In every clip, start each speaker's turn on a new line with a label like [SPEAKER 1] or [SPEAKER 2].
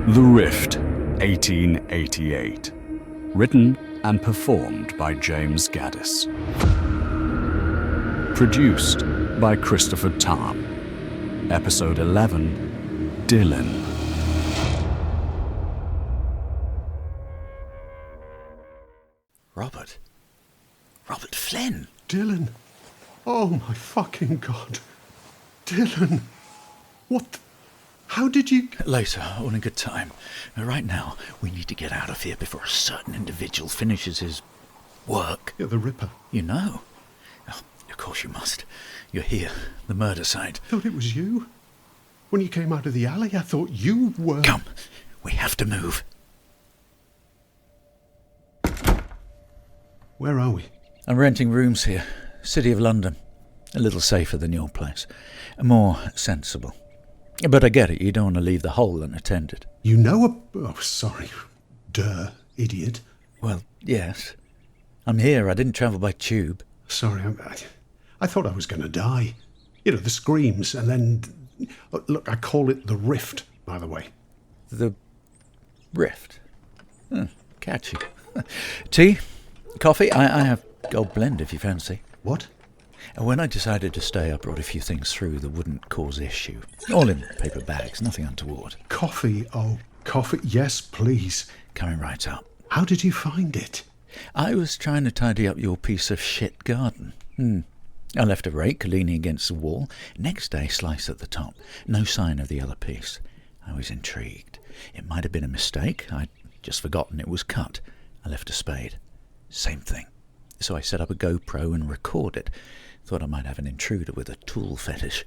[SPEAKER 1] The Rift, 1888. Written and performed by James Gaddas. Produced by Christopher Tarn. Episode 11, Dillon.
[SPEAKER 2] Robert Flynn.
[SPEAKER 3] Dillon. Oh my fucking God. Dillon. What? How did you...
[SPEAKER 2] Later, all in good time. Right now, we need to get out of here before a certain individual finishes his work.
[SPEAKER 3] You're the Ripper.
[SPEAKER 2] You know? Oh, of course you must. You're here, the murder site.
[SPEAKER 3] I thought it was you. When you came out of the alley, I thought you were...
[SPEAKER 2] Come, we have to move.
[SPEAKER 3] Where are we?
[SPEAKER 2] I'm renting rooms here. City of London. A little safer than your place. More sensible. But I get it, you don't want to leave the hole unattended.
[SPEAKER 3] You know a... Oh, sorry. Duh, idiot.
[SPEAKER 2] Well, yes. I'm here, I didn't travel by tube.
[SPEAKER 3] Sorry, I thought I was going to die. You know, the screams, and then... Look, I call it the Rift, by the way.
[SPEAKER 2] The Rift? Catchy. Tea? Coffee? I have gold blend if you fancy.
[SPEAKER 3] What?
[SPEAKER 2] And when I decided to stay, I brought a few things through that wouldn't cause issue. All in paper bags, nothing untoward.
[SPEAKER 3] Coffee? Oh, coffee. Yes, please.
[SPEAKER 2] Coming right up.
[SPEAKER 3] How did you find it?
[SPEAKER 2] I was trying to tidy up your piece of shit garden. I left a rake leaning against the wall. Next day, slice at the top. No sign of the other piece. I was intrigued. It might have been a mistake. I'd just forgotten it was cut. I left a spade. Same thing. So I set up a GoPro and recorded. Thought I might have an intruder with a tool fetish.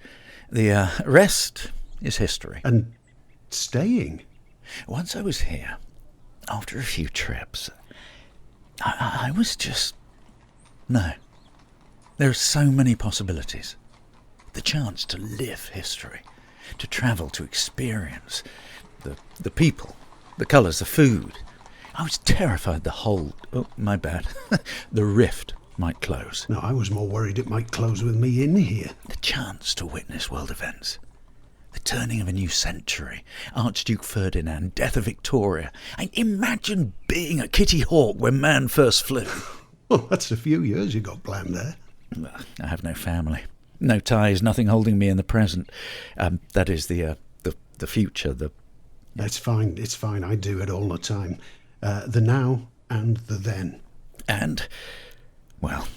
[SPEAKER 2] The rest is history.
[SPEAKER 3] And staying?
[SPEAKER 2] Once I was here, after a few trips, I was just... No. There are so many possibilities. The chance to live history, to travel, to experience the people, the colours, the food. I was terrified the whole... Oh, my bad. The Rift might close.
[SPEAKER 3] No, I was more worried it might close with me in here.
[SPEAKER 2] The chance to witness world events. The turning of a new century. Archduke Ferdinand, death of Victoria. And imagine being a Kitty Hawk when man first flew.
[SPEAKER 3] Well, that's a few years you got planned there.
[SPEAKER 2] I have no family. No ties, nothing holding me in the present. That is the future,
[SPEAKER 3] It's fine, it's fine. I do it all the time. The now and the then.
[SPEAKER 2] And, well,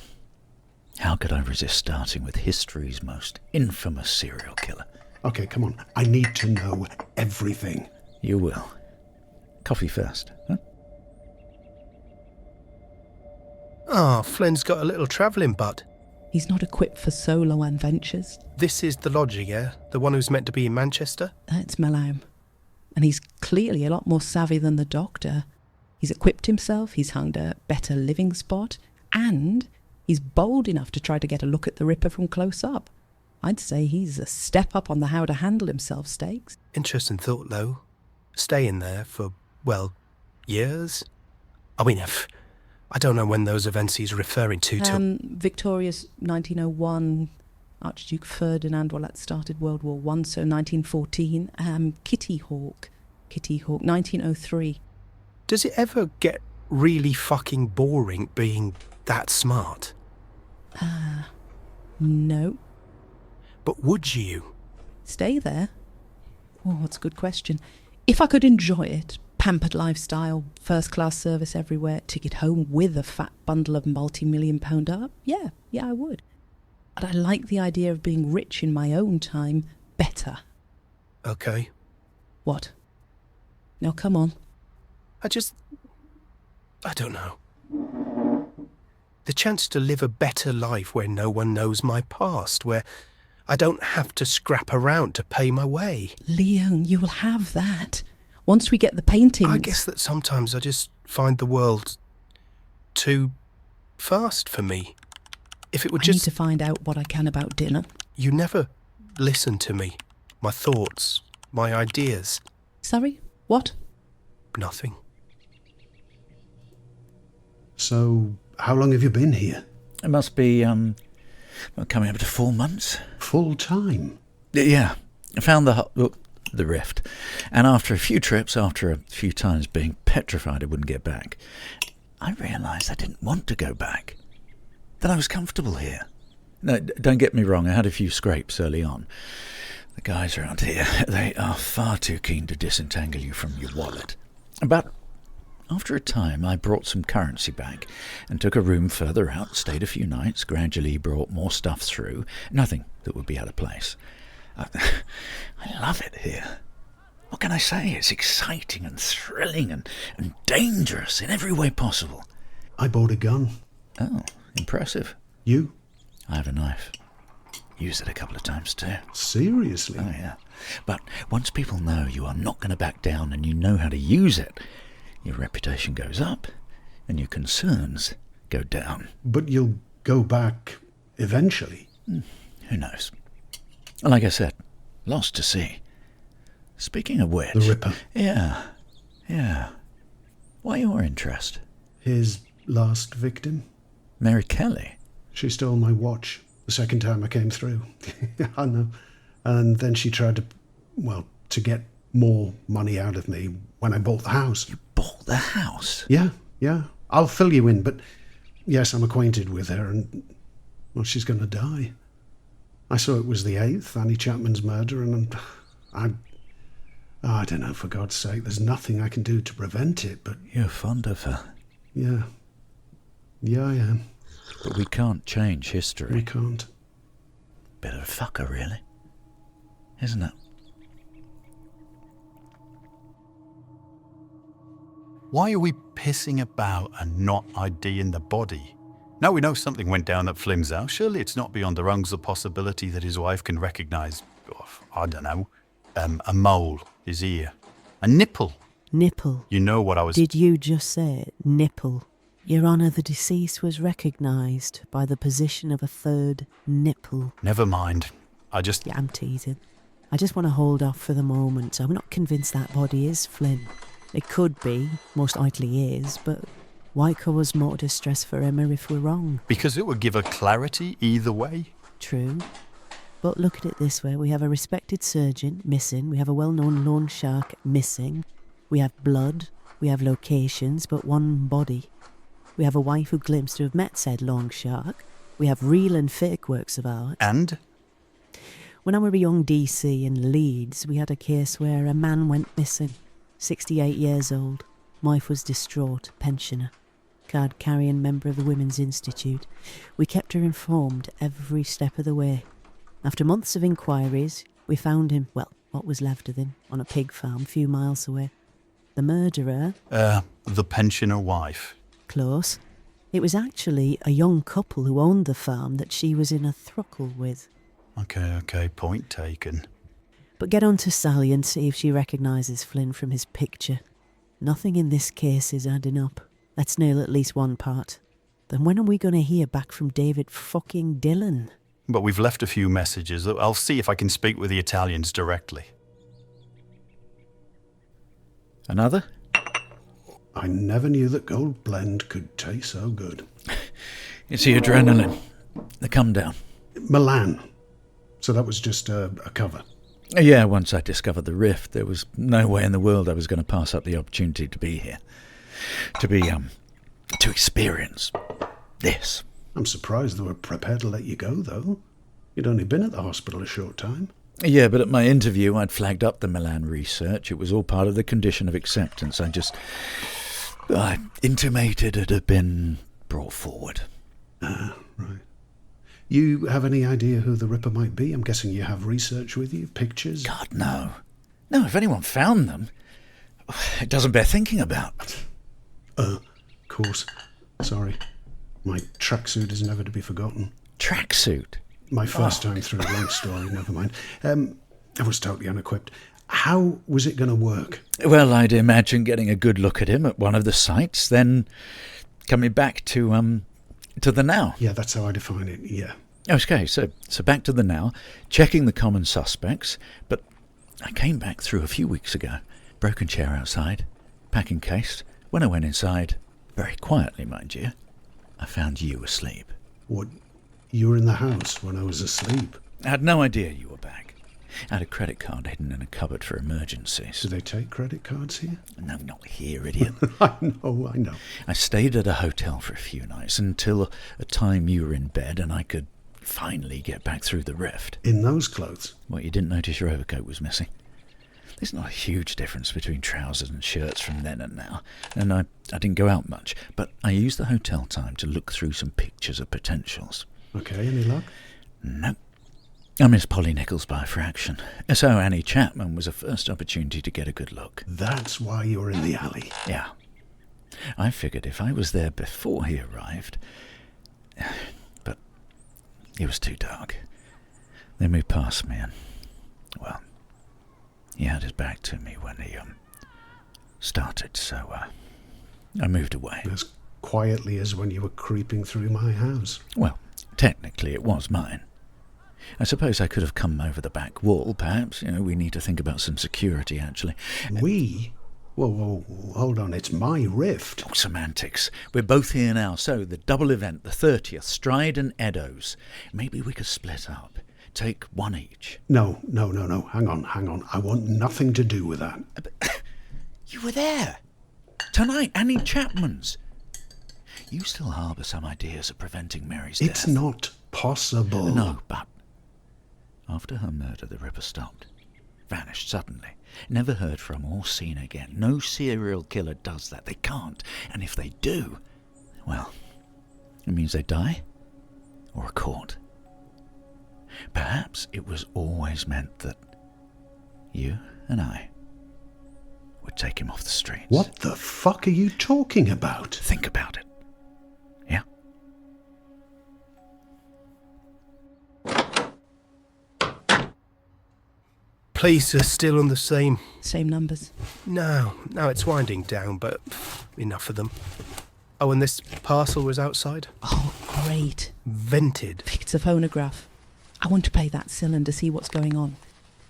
[SPEAKER 2] how could I resist starting with history's most infamous serial killer?
[SPEAKER 3] Okay, come on. I need to know everything.
[SPEAKER 2] You will. Coffee first, huh?
[SPEAKER 4] Ah, Flynn's got a little travelling bud.
[SPEAKER 5] He's not equipped for solo adventures.
[SPEAKER 4] This is the lodger, yeah? The one who's meant to be in Manchester?
[SPEAKER 5] It's Malone. And he's clearly a lot more savvy than the doctor. He's equipped himself, he's hung a better living spot, and he's bold enough to try to get a look at the Ripper from close up. I'd say he's a step up on the how to handle himself stakes.
[SPEAKER 4] Interesting thought, though. Staying there for, well, years? I mean, I don't know when those events he's referring to...
[SPEAKER 5] Victoria's 1901, Archduke Ferdinand, well, that started World War I, so 1914. Kitty Hawk, 1903.
[SPEAKER 4] Does it ever get really fucking boring being that smart?
[SPEAKER 5] No.
[SPEAKER 4] But would you?
[SPEAKER 5] Stay there? Oh, that's a good question. If I could enjoy it, pampered lifestyle, first-class service everywhere, ticket home with a fat bundle of multi-million-pound art, yeah, I would. But I like the idea of being rich in my own time better.
[SPEAKER 4] Okay.
[SPEAKER 5] What? Now, come on.
[SPEAKER 4] I don't know. The chance to live a better life where no one knows my past, where I don't have to scrap around to pay my way.
[SPEAKER 5] Leon, you will have that. Once we get the paintings...
[SPEAKER 4] I guess that sometimes I just find the world too fast for me. If it would
[SPEAKER 5] I need to find out what I can about dinner.
[SPEAKER 4] You never listen to me. My thoughts, my ideas.
[SPEAKER 5] Sorry? What?
[SPEAKER 4] Nothing.
[SPEAKER 3] So, how long have you been here?
[SPEAKER 2] It must be, coming up to 4 months.
[SPEAKER 3] Full time?
[SPEAKER 2] Yeah. I found the the rift. And after a few trips, after a few times being petrified I wouldn't get back, I realised I didn't want to go back. That I was comfortable here. No, don't get me wrong, I had a few scrapes early on. The guys around here, they are far too keen to disentangle you from your wallet. But after a time, I brought some currency back and took a room further out, stayed a few nights, gradually brought more stuff through, nothing that would be out of place. I love it here. What can I say? It's exciting and thrilling and dangerous in every way possible.
[SPEAKER 3] I bought a gun.
[SPEAKER 2] Oh, impressive.
[SPEAKER 3] You?
[SPEAKER 2] I have a knife. Used it a couple of times too.
[SPEAKER 3] Seriously?
[SPEAKER 2] Oh, yeah. But once people know you are not going to back down and you know how to use it, your reputation goes up and your concerns go down.
[SPEAKER 3] But you'll go back eventually.
[SPEAKER 2] Who knows? Like I said, lost to see. Speaking of which...
[SPEAKER 3] The Ripper.
[SPEAKER 2] Yeah. Why your interest?
[SPEAKER 3] His last victim.
[SPEAKER 2] Mary Kelly?
[SPEAKER 3] She stole my watch the second time I came through. I know. And then she tried to get more money out of me when I bought the house.
[SPEAKER 2] You bought the house?
[SPEAKER 3] Yeah. I'll fill you in, but yes, I'm acquainted with her, and, well, she's going to die. I saw it was the 8th, Annie Chapman's murder, and I don't know, for God's sake, there's nothing I can do to prevent it, but...
[SPEAKER 2] You're fond of her.
[SPEAKER 3] Yeah, I am.
[SPEAKER 2] But we can't change history.
[SPEAKER 3] We can't.
[SPEAKER 2] Bit of a fucker, really. Isn't it?
[SPEAKER 6] Why are we pissing about and not IDing the body? Now we know something went down at Flynn's house, surely it's not beyond the rungs of possibility that his wife can recognise, I don't know, a mole, his ear, a nipple.
[SPEAKER 7] Nipple.
[SPEAKER 6] You know what I was...
[SPEAKER 7] Did you just say it? Nipple. Your Honour, the deceased was recognised by the position of a third nipple.
[SPEAKER 6] Never mind.
[SPEAKER 7] Yeah, I'm teasing. I just want to hold off for the moment. I'm not convinced that body is Flynn. It could be, most likely is, but why cause more distress for Emma if we're wrong?
[SPEAKER 6] Because it would give her clarity either way.
[SPEAKER 7] True. But look at it this way. We have a respected surgeon, missing. We have a well-known loan shark, missing. We have blood. We have locations, but one body. We have a wife who claims to have met said loan shark. We have real and fake works of art.
[SPEAKER 6] And?
[SPEAKER 7] When I were a young DC in Leeds, we had a case where a man went missing. 68 years old. Wife was distraught, pensioner. Card-carrying member of the Women's Institute. We kept her informed every step of the way. After months of inquiries, we found him, well, what was left of him, on a pig farm a few miles away. The murderer...
[SPEAKER 6] The pensioner wife.
[SPEAKER 7] Close. It was actually a young couple who owned the farm that she was in a throuple with.
[SPEAKER 6] Okay, point taken.
[SPEAKER 7] But get on to Sally and see if she recognises Flynn from his picture. Nothing in this case is adding up. Let's nail at least one part. Then when are we going to hear back from David fucking Dillon?
[SPEAKER 6] But we've left a few messages. I'll see if I can speak with the Italians directly.
[SPEAKER 2] Another?
[SPEAKER 3] I never knew that Gold Blend could taste so good.
[SPEAKER 2] It's the adrenaline. The come down.
[SPEAKER 3] Milan. So that was just a cover.
[SPEAKER 2] Yeah, once I discovered the rift, there was no way in the world I was going to pass up the opportunity to be here. To experience this.
[SPEAKER 3] I'm surprised they were prepared to let you go, though. You'd only been at the hospital a short time.
[SPEAKER 2] Yeah, but at my interview, I'd flagged up the Milan research. It was all part of the condition of acceptance. I intimated it had been brought forward.
[SPEAKER 3] Ah, right. You have any idea who the Ripper might be? I'm guessing you have research with you, pictures?
[SPEAKER 2] God, no. No, if anyone found them, it doesn't bear thinking about.
[SPEAKER 3] Of course. Sorry. My tracksuit is never to be forgotten.
[SPEAKER 2] Tracksuit?
[SPEAKER 3] My first time through a long story, never mind. I was totally unequipped. How was it going to work?
[SPEAKER 2] Well, I'd imagine getting a good look at him at one of the sites, then coming back to the now.
[SPEAKER 3] Yeah, that's how I define it, yeah.
[SPEAKER 2] Okay, so back to the now, checking the common suspects, but I came back through a few weeks ago. Broken chair outside, packing case. When I went inside, very quietly, mind you, I found you asleep.
[SPEAKER 3] What? You were in the house when I was asleep?
[SPEAKER 2] I had no idea you were back. I had a credit card hidden in a cupboard for emergencies.
[SPEAKER 3] Do they take credit cards here?
[SPEAKER 2] No, not here, idiot.
[SPEAKER 3] I know.
[SPEAKER 2] I stayed at a hotel for a few nights until a time you were in bed and I could finally get back through the rift.
[SPEAKER 3] In those clothes?
[SPEAKER 2] What, you didn't notice your overcoat was missing? There's not a huge difference between trousers and shirts from then and now, and I didn't go out much, but I used the hotel time to look through some pictures of potentials.
[SPEAKER 3] Okay, any luck?
[SPEAKER 2] Nope. I missed Polly Nichols by a fraction, so Annie Chapman was a first opportunity to get a good look.
[SPEAKER 3] That's why you were in the alley.
[SPEAKER 2] Yeah. I figured if I was there before he arrived... But it was too dark. They moved past me and, well, he had his back to me when he started, so I moved away.
[SPEAKER 3] As quietly as when you were creeping through my house.
[SPEAKER 2] Well, technically it was mine. I suppose I could have come over the back wall, perhaps. We need to think about some security, actually.
[SPEAKER 3] We? Whoa, hold on, it's my rift.
[SPEAKER 2] Oh, semantics. We're both here now, so the double event, the 30th, Stride and Eddowes. Maybe we could split up. Take one each.
[SPEAKER 3] No. Hang on. I want nothing to do with that.
[SPEAKER 2] You were there. Tonight, Annie Chapman's. You still harbour some ideas of preventing Mary's death.
[SPEAKER 3] It's not possible.
[SPEAKER 2] No, but after her murder, the Ripper stopped. Vanished suddenly. Never heard from or seen again. No serial killer does that. They can't. And if they do, well, it means they die or are caught. Perhaps it was always meant that you and I would take him off the streets.
[SPEAKER 3] What the fuck are you talking about?
[SPEAKER 2] Think about it. Yeah?
[SPEAKER 4] Police are still on the same...
[SPEAKER 5] Same numbers.
[SPEAKER 4] No, it's winding down, but enough of them. Oh, and this parcel was outside?
[SPEAKER 5] Oh, great.
[SPEAKER 4] Vented.
[SPEAKER 5] It's a phonograph. I want to play that cylinder, see what's going on.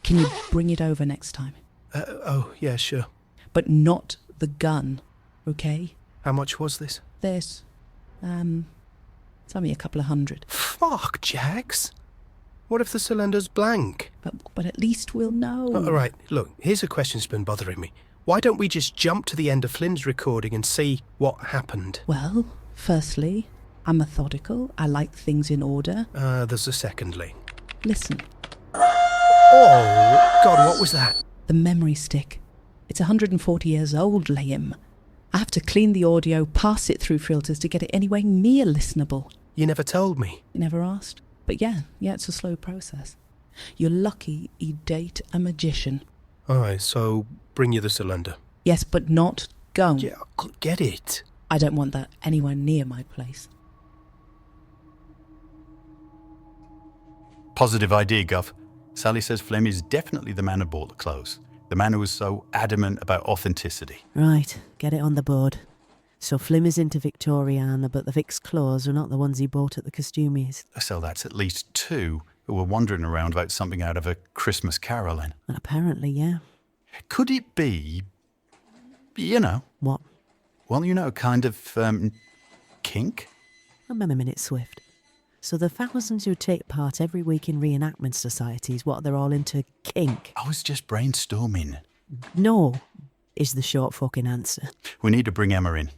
[SPEAKER 5] Can you bring it over next time?
[SPEAKER 4] Oh, yeah, sure.
[SPEAKER 5] But not the gun, okay?
[SPEAKER 4] How much was this?
[SPEAKER 5] This. It's only a couple of $100.
[SPEAKER 4] Fuck, Jax. What if the cylinder's blank?
[SPEAKER 5] But at least we'll know.
[SPEAKER 4] All right, look, here's a question that's been bothering me. Why don't we just jump to the end of Flynn's recording and see what happened?
[SPEAKER 5] Well, firstly, I'm methodical. I like things in order.
[SPEAKER 4] There's a secondly.
[SPEAKER 5] Listen.
[SPEAKER 4] Oh, God, what was that?
[SPEAKER 5] The memory stick. It's 140 years old, Liam. I have to clean the audio, pass it through filters to get it anyway near listenable.
[SPEAKER 4] You never told me.
[SPEAKER 5] You never asked? But yeah, it's a slow process. You're lucky he'd date a magician.
[SPEAKER 4] All right, so bring you the cylinder.
[SPEAKER 5] Yes, but not go.
[SPEAKER 4] Yeah, I'll get it.
[SPEAKER 5] I don't want that anywhere near my place.
[SPEAKER 6] Positive idea, Gov. Sally says Flynn is definitely the man who bought the clothes. The man who was so adamant about authenticity.
[SPEAKER 7] Right, get it on the board. So Flynn is into Victoriana, but the Vic's clothes are not the ones he bought at the costumier's.
[SPEAKER 6] So that's at least two who were wandering around about something out of a Christmas caroling.
[SPEAKER 7] And apparently, yeah.
[SPEAKER 6] Could it be,
[SPEAKER 7] What?
[SPEAKER 6] Well, kind of, kink?
[SPEAKER 7] Remember a minute, Swift. So the thousands who take part every week in reenactment societies, they're all into kink?
[SPEAKER 6] I was just brainstorming.
[SPEAKER 7] No, is the short fucking answer.
[SPEAKER 6] We need to bring Emma in.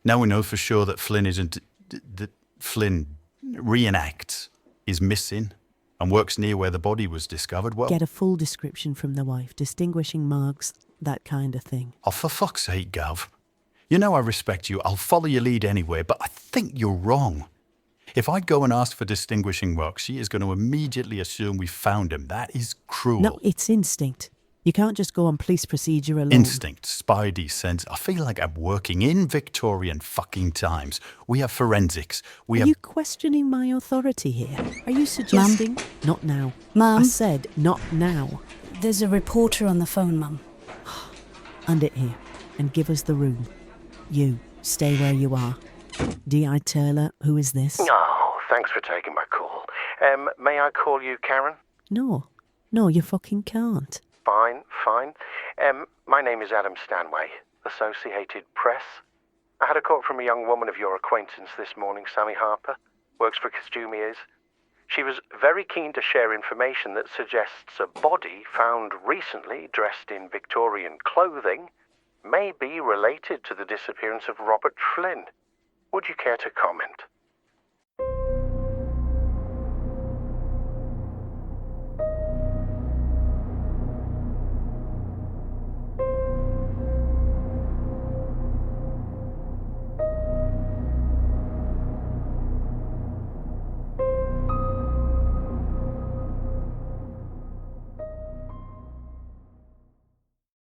[SPEAKER 6] Now we know for sure that Flynn isn't... that Flynn reenacts, is missing, and works near where the body was discovered. Well,
[SPEAKER 7] Get a full description from the wife, distinguishing marks, that kind of thing.
[SPEAKER 6] oh, for fuck's sake, Gav. You know I respect you. I'll follow your lead anyway, but I think you're wrong. If I go and ask for distinguishing marks, she is going to immediately assume we found him. That is cruel.
[SPEAKER 7] No, it's instinct. You can't just go on police procedure alone.
[SPEAKER 6] Instinct, spidey sense. I feel like I'm working in Victorian fucking times. We have forensics.
[SPEAKER 7] Are you questioning my authority here? Are you suggesting...
[SPEAKER 8] Mum?
[SPEAKER 7] Not now.
[SPEAKER 8] Mum?
[SPEAKER 7] I said not now.
[SPEAKER 8] There's a reporter on the phone, Mum.
[SPEAKER 7] Hand it here and give us the room. You, stay where you are. D.I. Taylor, who is this?
[SPEAKER 4] Oh, thanks for taking my call. May I call you Karen?
[SPEAKER 7] No, you fucking can't.
[SPEAKER 4] Fine. My name is Adam Stanway, Associated Press. I had a call from a young woman of your acquaintance this morning, Sammy Harper. Works for costumiers. She was very keen to share information that suggests a body found recently dressed in Victorian clothing may be related to the disappearance of Robert Flynn. Would you care to comment?